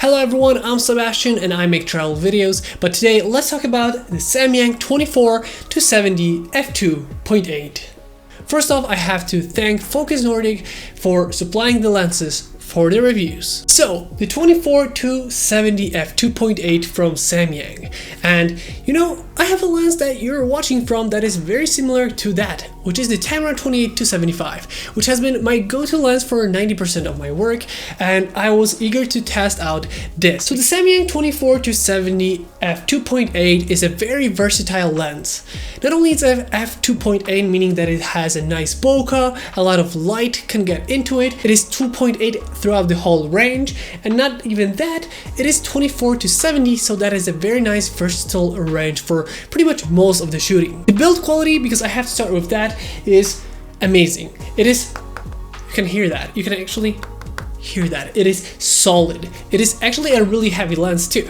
Hello everyone, I'm Sebastian and I make travel videos, but today let's talk about the Samyang 24-70 F2.8. First off, I have to thank Focus Nordic for supplying the lenses for the reviews. So, the 24-70 f2.8 from Samyang. And you know, I have a lens that you're watching from that is very similar to that, which is the Tamron 28-75, which has been my go-to lens for 90% of my work, and I was eager to test out this. So the Samyang 24-70 f2.8 is a very versatile lens. Not only is it f2.8, meaning that it has a nice bokeh, a lot of light can get into it, it is 2.8 throughout the whole range, and not even that, it is 24-70, so that is a very nice versatile range for pretty much most of the shooting. The build quality, because I have to start with that, is amazing. It is, you can hear that, you can actually hear that, it is solid. It is actually a really heavy lens too.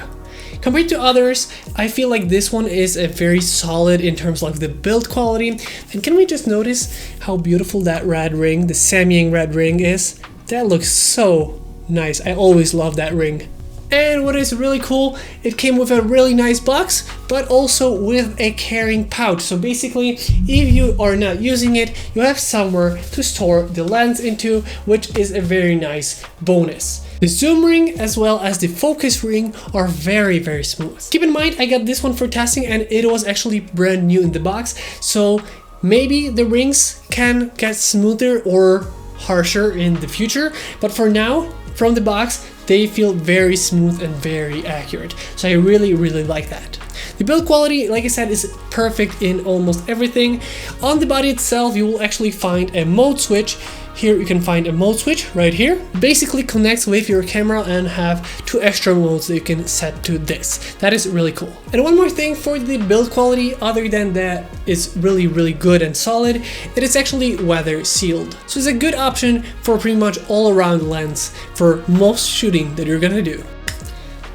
Compared to others, I feel like this one is a very solid in terms of the build quality. And can we just notice how beautiful that red ring, the Samyang red ring is? That looks so nice. I always love that ring. And what is really cool, it came with a really nice box, but also with a carrying pouch. So basically, if you are not using it, you have somewhere to store the lens into, which is a very nice bonus. The zoom ring as well as the focus ring are very smooth. Keep in mind, I got this one for testing and it was actually brand new in the box. So maybe the rings can get smoother or harsher in the future, but for now, from the box, they feel very smooth and very accurate. So I really like that. The build quality, like I said, is perfect in almost everything. On the body itself, you will actually find a mode switch. Here you can find a mode switch right here. Basically connects with your camera and have 2 extra modes that you can set to this. That is really cool. And one more thing for the build quality, other than that it's really good and solid, it is actually weather sealed. So it's a good option for pretty much all around lens for most shooting that you're gonna do.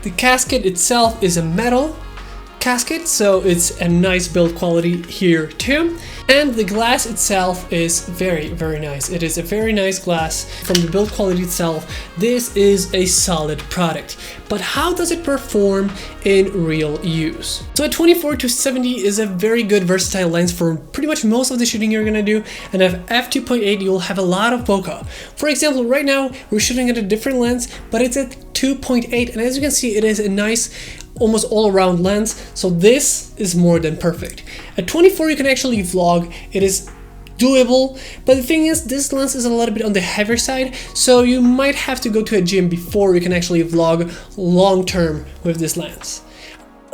The casket itself is a metal casket, so it's a nice build quality here too. And the glass itself is very nice. It is a very nice glass. From the build quality itself, this is a solid product. But how does it perform in real use? So a 24-70 is a very good versatile lens for pretty much most of the shooting you're gonna do, and at f2.8 you'll have a lot of bokeh. For example, right now we're shooting at a different lens, but it's at 2.8, and as you can see, it is a nice almost all-around lens, so this is more than perfect. At 24 you can actually vlog, it is doable, but the thing is, this lens is a little bit on the heavier side, so you might have to go to a gym before you can actually vlog long term with this lens.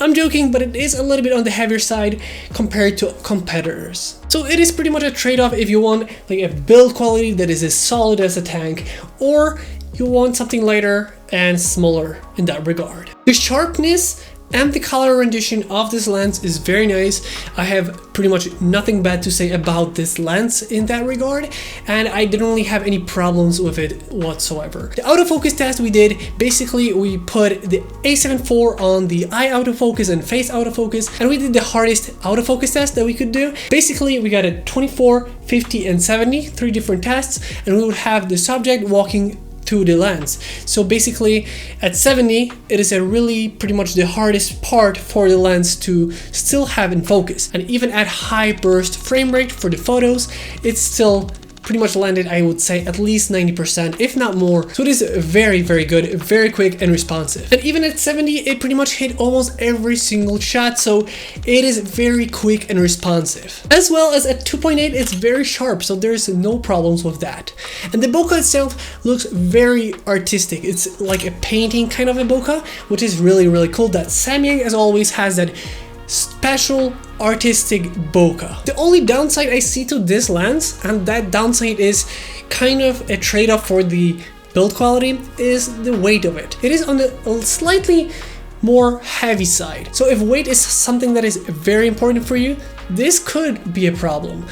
I'm joking, but it is a little bit on the heavier side compared to competitors. So it is pretty much a trade-off if you want like a build quality that is as solid as a tank, or you want something lighter and smaller in that regard. The sharpness and the color rendition of this lens is very nice. I have pretty much nothing bad to say about this lens in that regard, and I didn't really have any problems with it whatsoever. The autofocus test we did, basically we put the A7 IV on the eye autofocus and face autofocus, and we did the hardest autofocus test that we could do. Basically we got a 24, 50 and 70, 3 different tests, and we would have the subject walking to the lens. So basically at 70 it is a really pretty much the hardest part for the lens to still have in focus, and even at high burst frame rate for the photos it's still pretty much landed, I would say, at least 90%, if not more. So it is very good, very quick and responsive. And even at 70, it pretty much hit almost every single shot, so it is very quick and responsive. As well as at 2.8, it's very sharp, so there's no problems with that. And the bokeh itself looks very artistic. It's like a painting kind of a bokeh, which is really cool. That Samyang, as always, has that special artistic bokeh. The only downside I see to this lens, and that downside is kind of a trade-off for the build quality, is the weight of it. It is on the slightly more heavy side. So if weight is something that is very important for you, this could be a problem.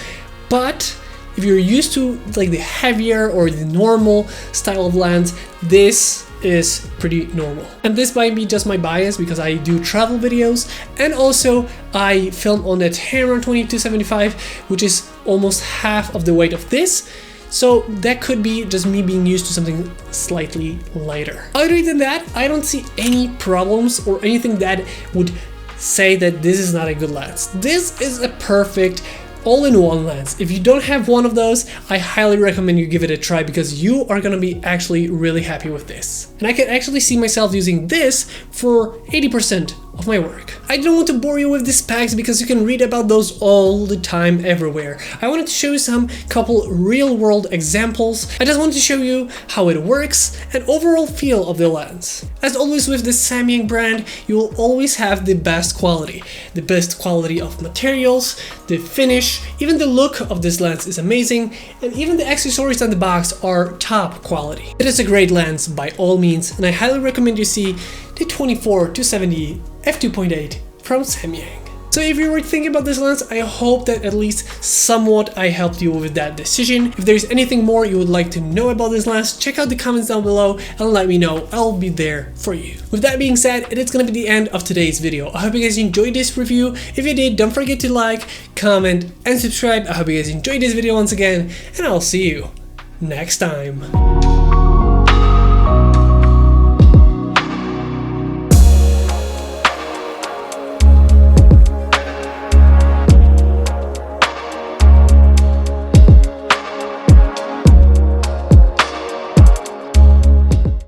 But if you're used to like the heavier or the normal style of lens, this is pretty normal. And this might be just my bias because I do travel videos, and also I film on the Tamron 22-75, which is almost half of the weight of this. so that could be just me being used to something slightly lighter. Other than that, I don't see any problems or anything that would say that this is not a good lens. This is a perfect all-in-one lens. If you don't have one of those, I highly recommend you give it a try because you are gonna be actually really happy with this. And I can actually see myself using this for 80% of my work. I don't want to bore you with the specs because you can read about those all the time everywhere. I wanted to show you some couple real-world examples. I just wanted to show you how it works and overall feel of the lens. As always with the Samyang brand, you will always have the best quality. The best quality of materials, the finish, even the look of this lens is amazing, and even the accessories on the box are top quality. It is a great lens by all means, and I highly recommend you see the 24-70 f2.8 from Samyang. So if you were thinking about this lens, I hope that at least somewhat I helped you with that decision. If there's anything more you would like to know about this lens, check out the comments down below and let me know. I'll be there for you. With that being said, it is gonna be the end of today's video. I hope you guys enjoyed this review. If you did, don't forget to like, comment, and subscribe. I hope you guys enjoyed this video once again, and I'll see you next time.